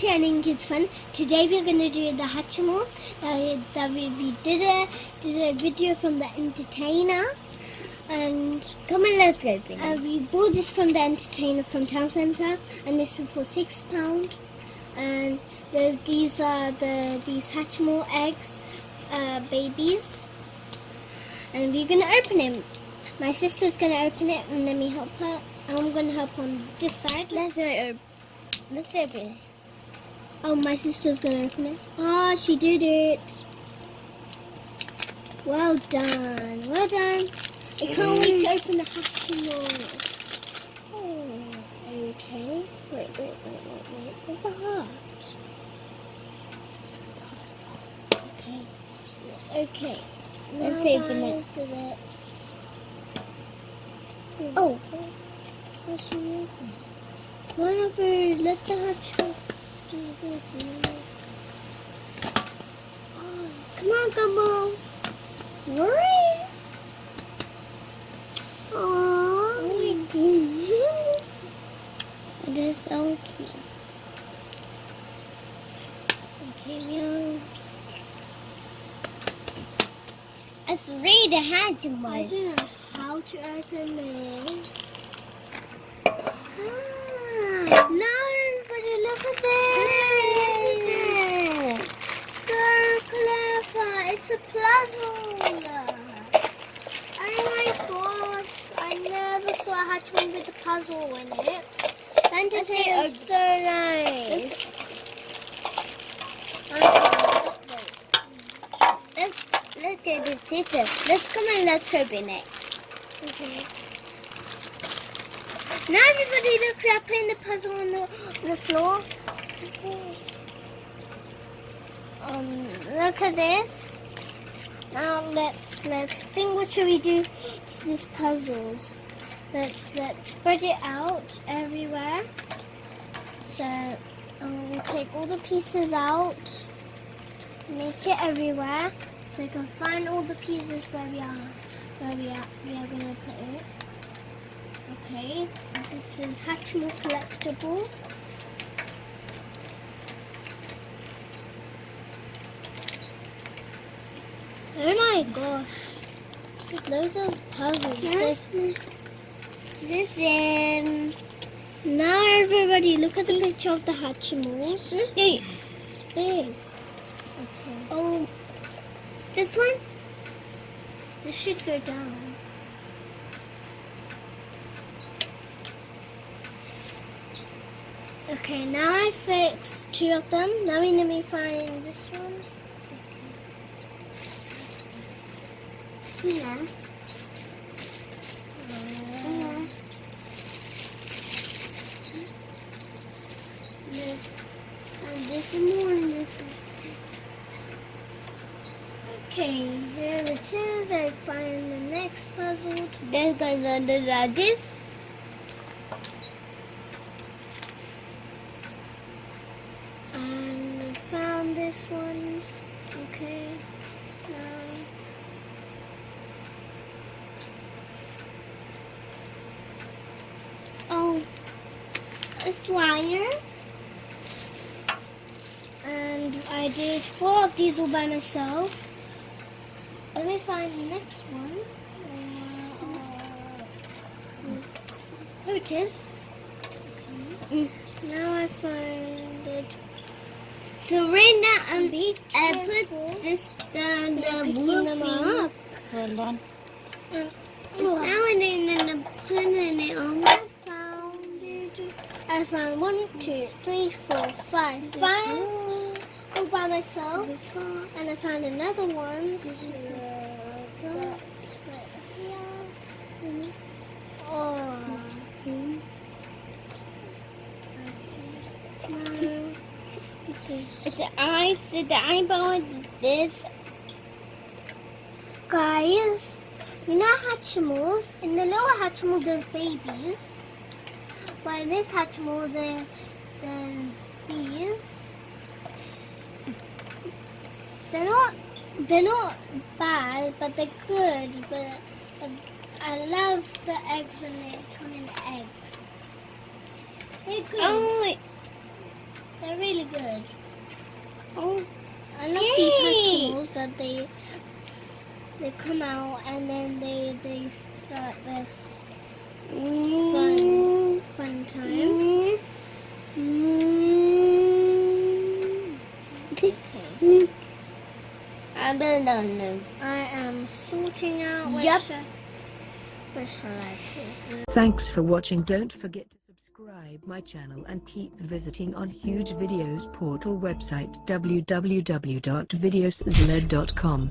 to Earning Kids Fun. Today we're going to do the Hatchimal. We did a video from the entertainer. And come on, let's go. We bought this from the entertainer from Town Centre, and this is for £6. And these are these Hatchimal eggs, babies. And we're going to open it. My sister's going to open it, and let me help her. I'm going to help on this side. Let's open it. Oh, my sister's going to open it. Oh, she did it. Well done. Well done. I can't wait to open the Hatchimal. Oh, okay. Wait. Where's the heart? Okay. Let's Now, open it. guys, so let's... Oh. How should we open it? Whatever, let the Hatchimal do this. Oh, come on, Gumballs. Hurry! Oh my goodness. It is so cute. Okay, now Let's read the I Hatchimal. don't know how to open this. Now everybody look at this. So clever. It's a puzzle. Oh my gosh. I never saw a Hatchimal with a puzzle in it. The entertainer is so nice. Let's get the scissors. Let's come and let's open it. Okay. Now everybody look, we are putting the puzzle on the floor. Look at this. Now let's think, what should we do to these puzzles? Let's spread it out everywhere. So we'll take all the pieces out, make it everywhere, so you can find all the pieces where we are gonna put it. Okay, this is Hatchimal collectible. Oh my gosh. There's loads of puzzles. Now everybody look at the picture of the Hatchimals. It's big. It's big. Okay. Oh, this one? This should go down. Okay, now I fixed 2 of them. Now let me find this one. Yeah. And this one. Okay, here it is. I find the next puzzle. There's this. And I found this one's. Okay. Oh, a flyer. And I did 4 of these all by myself. Let me find the next one. Here it is. Okay. Now I find it. So right now I Be put this the picking blue them thing. up. Hold on. Oh. Now I need to put it on. I found 1, 2, 3, 4, 5. 5 all by myself. And I found another one. So that's right here. Oh. Okay. Now, this is... It's the eyes. The eyeball is this. Guys, you know Hatchimals? In the lower Hatchimal there's babies. But in this Hatchimal there's these. They're not bad, but they're good. But I love the eggs when they come in eggs. They're good. Oh, They're really good. Oh, I love these Hatchimals that they come out and then they start their fun time. Okay. I don't know. I am sorting out which Yep. which I like. Thanks for watching. Don't forget to subscribe my channel and keep visiting on Huge Videos portal website www.videosled.com.